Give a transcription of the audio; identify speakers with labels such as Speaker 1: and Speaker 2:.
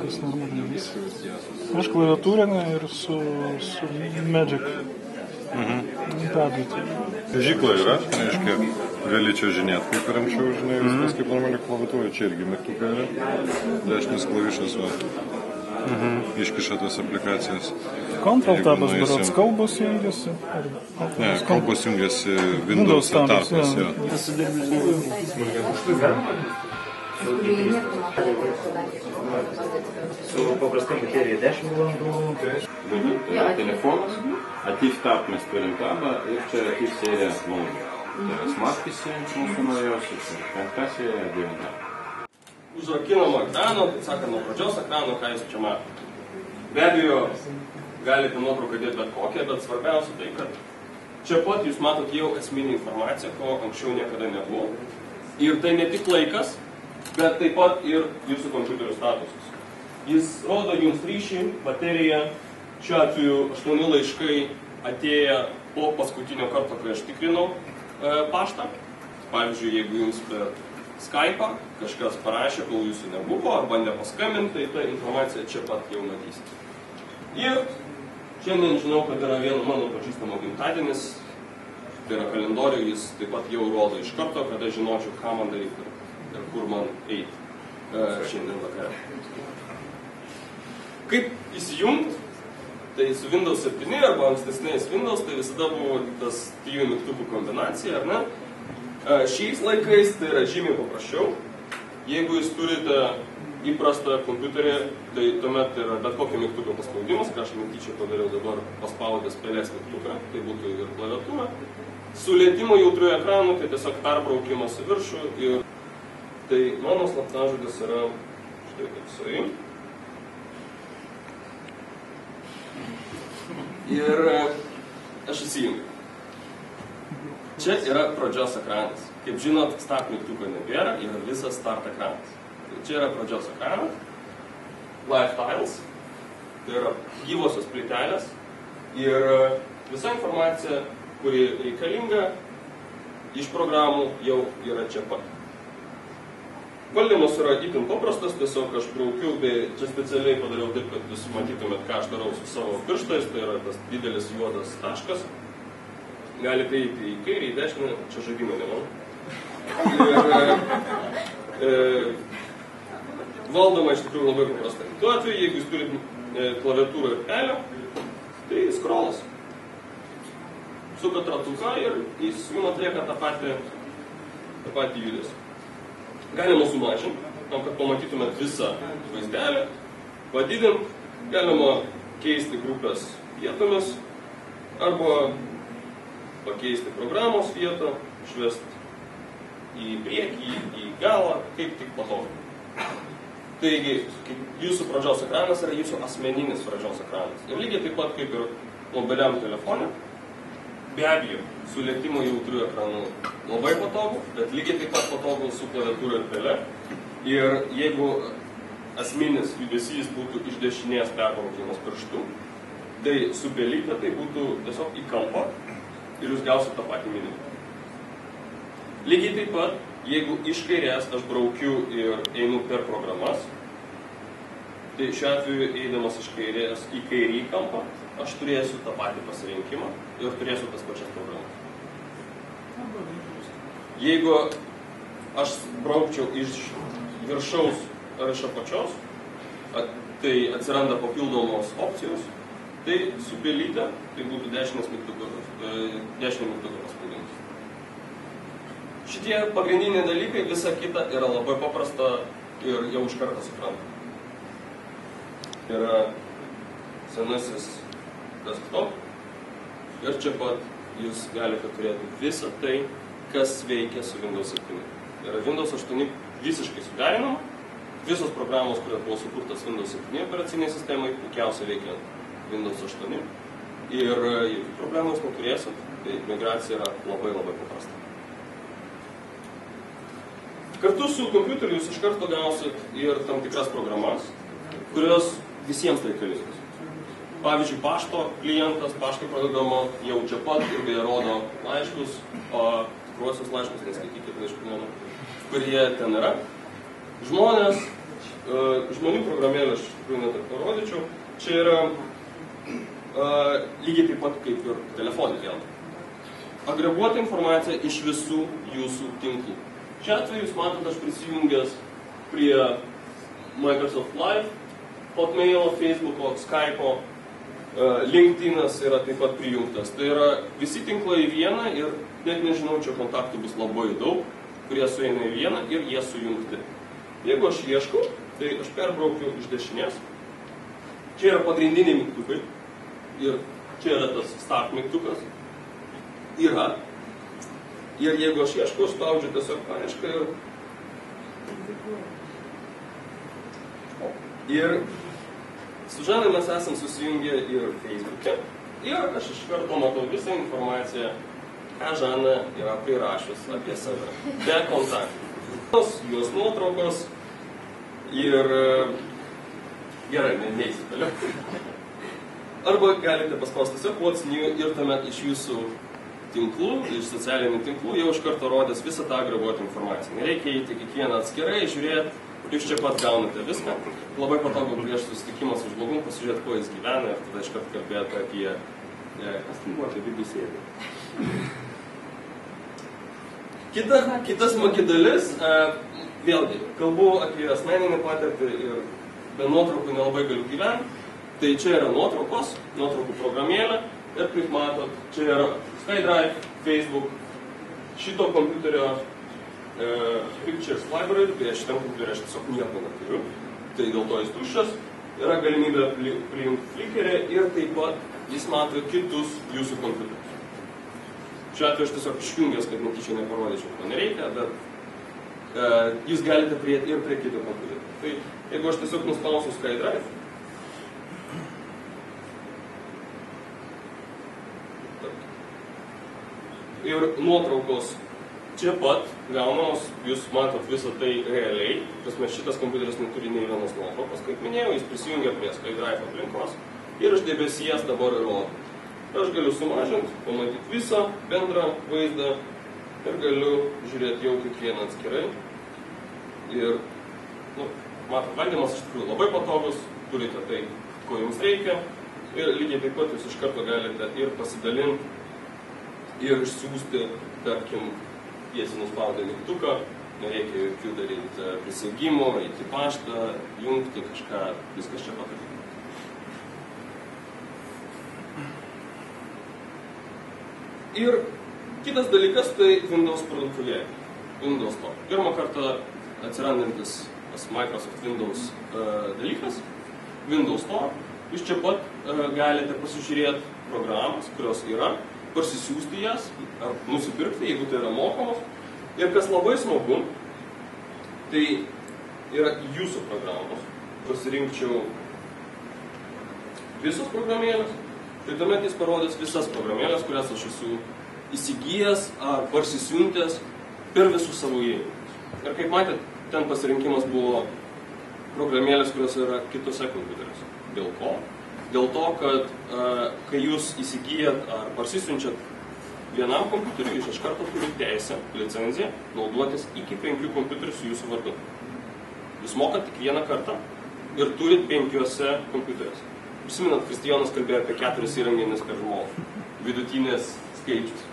Speaker 1: viskas normaliai. Aš klaviatūrinę ir su Magic. Padėtį.
Speaker 2: Žykla yra, reiškia, gali čia žinėti, kaip ir anksčiau, žinai, viskas kaip normaliai klaviatūra, čia irgi mygtukai yra, dešinis klavišas, iškiša tas aplikacijas.
Speaker 1: Control tabas berods kalbos jungiasi?
Speaker 2: Ne, kalbos jungiasi Windows tarpas, jo.
Speaker 3: Su paprastai baterija 10 valandų. Telefonas, Active Tab mes turim tabą ir čia Active serija nauja. Tai yra Smart PC mūsų naujausias, 5 serija 9.
Speaker 4: Užrakinamo ekrano, tai sakant, nuo pradžios ekrano, ką jūs čia matote. Be abejo, galite nuotrauką dėti bet kokią, bet svarbiausia tai, kad čia pat jūs matote jau esminį informaciją, ko anksčiau niekada nebuvo. Ir tai ne tik laikas, bet taip pat ir jūsų kompiuterio statusas. Jis rodo jums ryšį, bateriją, šiuo atveju 8 laiškai atėję po paskutinio karto, kai aš tikrinau paštą. Pavyzdžiui, jeigu jums per Skype'ą kažkas parašė, kol jūsų nebuvo, ar bandė paskambinti, tai ta informacija čia pat jau matysite. Ir šiandien žinau, kad yra vieno mano pažįstamo gimtadienis, tai yra kalendorių, jis taip pat jau rodo iš karto, kada žinočiau, ką man daryti ir kur man eiti šiandien vakare. Kaip įsijungti, tai su Windows 7 arba ankstesniais Windows, tai visada buvo tas 3 mygtukų kombinacija, ar ne? Šiais laikais tai yra žymiai paprasčiau. Jeigu jūs turite įprastą kompiuterį, tai tuomet yra bet kokio mygtuko paspaudimas, ką aš netyčia padariau dabar paspaudęs pelės mygtuką, tai būtų ir klaviatūra. Su lietimo jautriu ekranu, tai tiesiog perbraukimas į viršų ir tai mano slaptažodis yra štai toksai. Ir aš įsijungiu. Čia yra pradžios ekranas. Kaip žinot, start mygtuko nebėra, yra visas start ekranas. Čia yra pradžios ekranas, Live Tiles, tai yra gyvosios plytelės ir visa informacija, kuri reikalinga iš programų, jau yra čia pat. Valdymas yra itin paprastas, tiesiog aš braukiu, bei čia specialiai padariau taip, kad jūs matytumėt, ką aš darau su savo pirštais, tai yra tas didelis juodas taškas. Galite eiti į kairį, į dešinę, čia žaidimą nemanau. Ir valdoma iš tikrųjų labai paprastai. Tuo atveju, jeigu jūs turite klaviatūrą ir pelę, tai scrollas. Sukat ratuką ir jis jums atlieka tą patį judesį. Galima sumažinti, tam, kad pamatytumėt visą vaizdelį, padidinti, galima keisti grupės vietomis arba pakeisti programos vietą, išvesti į priekį, į galą, kaip tik patogu. Taigi, jūsų pradžios ekranas yra jūsų asmeninis pradžios ekranas. Ir lygiai taip pat kaip ir mobiliam telefone, be abejo, su lietimo jautriu ekranu labai patogu, bet lygiai taip pat patogu su klaviatūra ir pele. Ir jeigu asmeninis judesys būtų iš dešinės perbraukiamas pirštu, tai su pelyte tai būtų tiesiog į kampą ir jūs gausite tą patį minimumą. Lygiai taip pat, jeigu iš kairės aš braukiu ir einu per programas, tai šiuo atveju eidamas iš kairės į kairį kampą, aš turėsiu tą patį pasirinkimą ir turėsiu tas pačias programas. Jeigu aš braukčiau iš viršaus ar iš apačios, tai atsiranda papildomos opcijos, tai su pelyte tai būtų dešinio mygtuko paspaudimas. Šitie pagrindiniai dalykai, visa kita yra labai paprasta ir jau iš karto suprantama. Yra senasis desktop ir čia pat jūs galite turėti visą tai, kas veikia su Windows 7. Yra Windows 8 visiškai suderinama, visos programos, kurios buvo sukurtas Windows 7 operaciniai sistemai, puikiausiai veikia Windows 8 ir jokių problemų jūs neturėsit, tai migracija yra labai paprasta. Kartu su kompiuteriu jūs iš karto gausit ir tam tikras programas, kurios visiems reikalingas. Pavyzdžiui, pašto klientas, pašto programa jau čia pat ir beje rodo laiškus, o tikruosius laiškus, neskaitykit laiškų, kurie ten yra. Žmonės žmonių programėlę aš iš tikrųjų net ir parodyčiau. Čia yra lygiai taip pat kaip ir telefonai vėl. Agreguota informacija iš visų jūsų tinklų. Šiuo atveju jūs matot, aš prisijungęs prie Microsoft Live, Hotmail, Facebook'o, Skype'o, LinkedIn'as yra taip pat prijungtas. Tai yra visi tinklai į vieną ir net nežinau, čia kontaktų bus labai daug, kurie sueina į vieną ir jie sujungti. Jeigu aš ieškau, tai aš perbraukiu iš dešinės. Čia yra pagrindiniai mygtukai ir čia yra tas start mygtukas. Yra. Ir jeigu aš ieškau, spaudžiu tiesiog paiešką ir su Žana mes esam susijungę ir Facebook'e. Ir aš iš karto matau visą informaciją, ką Žana yra prirašęs apie save. Be kontaktų. Jos nuotraukos ir gerai, neįsiu toliau. Arba galite paspausti tiesiog What's New ir tuomet iš jūsų tinklų, iš socialinių tinklų jau iš karto rodės visą tą agreguotą informaciją. Nereikia įti kiekvieną atskirai, žiūrėti, jūs čia pat gaunate viską. Labai patogu prieš susitikimą su žmogum pasižiūrėti, kuo jis gyvena ir tada iš karto kalbėti apie kas tai buvo, apie BBC. Kita smagi dalis, vėlgi, kalbu apie asmeninę patirtį ir be nuotraukų nelabai galiu gyventi. Tai čia yra nuotraukos, nuotraukų programėlė ir kaip matot, čia yra SkyDrive, Facebook, šito kompiuterio Pictures Library, tai šitam kompiuteriu aš tiesiog nieko neturiu, tai dėl to jis tuščias, yra galimybė prijungti Flickr'e ir taip pat jis mato kitus jūsų kompiuterius. Šiuo atveju aš tiesiog išjungęs, kad netyčia neparodyčiau, ko nereikia, bet jūs galite prieiti ir prie kito kompiuterio. Tai jeigu aš tiesiog nuspausiu SkyDrive, ir nuotraukos čia pat gaunamos, jūs matot visą tai realiai, prasme šitas kompiuteris neturi nei vienos nuotraukos, kaip minėjau, jis prisijungia prie SkyDrive aplinkos ir iš debesies dabar rodo. Aš galiu sumažinti, pamatyti visą bendrą vaizdą ir galiu žiūrėti jau kiekvieną atskirai. Ir, matot, valdymas iš tikrųjų labai patogus, turite tai, ko jums reikia ir lygiai taip pat jūs iš karto galite ir pasidalinti ir išsiųsti, tarkim, tiesiai nuspaudę mygtuką, nereikia jokių daryti prisijungimų, eiti paštą, jungti kažką, viskas čia padaryta. Ir kitas dalykas tai Windows parduotuvėlė, Windows Store. Pirmą kartą atsirandantis Microsoft Windows dalykas, Windows Store. Jūs čia pat galite pasižiūrėti programas, kurios yra, parsisiųsti jas, ar nusipirkti, jeigu tai yra mokamos. Ir kas labai smagu, tai yra jūsų programos. Pasirinkčiau visos programėlės, tai tuomet jis parodys visas programėlės, kurias aš esu įsigijęs ar parsisiuntęs per visus savo įrenginius. Ir kaip matėt, ten pasirinkimas buvo programėlės, kurios yra kitose kompiuteriuose. Dėl ko? Dėl to, kad kai jūs įsigijat ar parsisiunčiat vienam kompiuteriu, jūs iš karto turite teisę, licenciją, naudotis iki 5 kompiuterių su jūsų vardu. Jūs mokat tik vieną kartą ir turit 5 kompiuteriuose. Prisimenat, Kristijonas kalbėjo apie 4 įrenginius per žmogų. Vidutinės skaičius.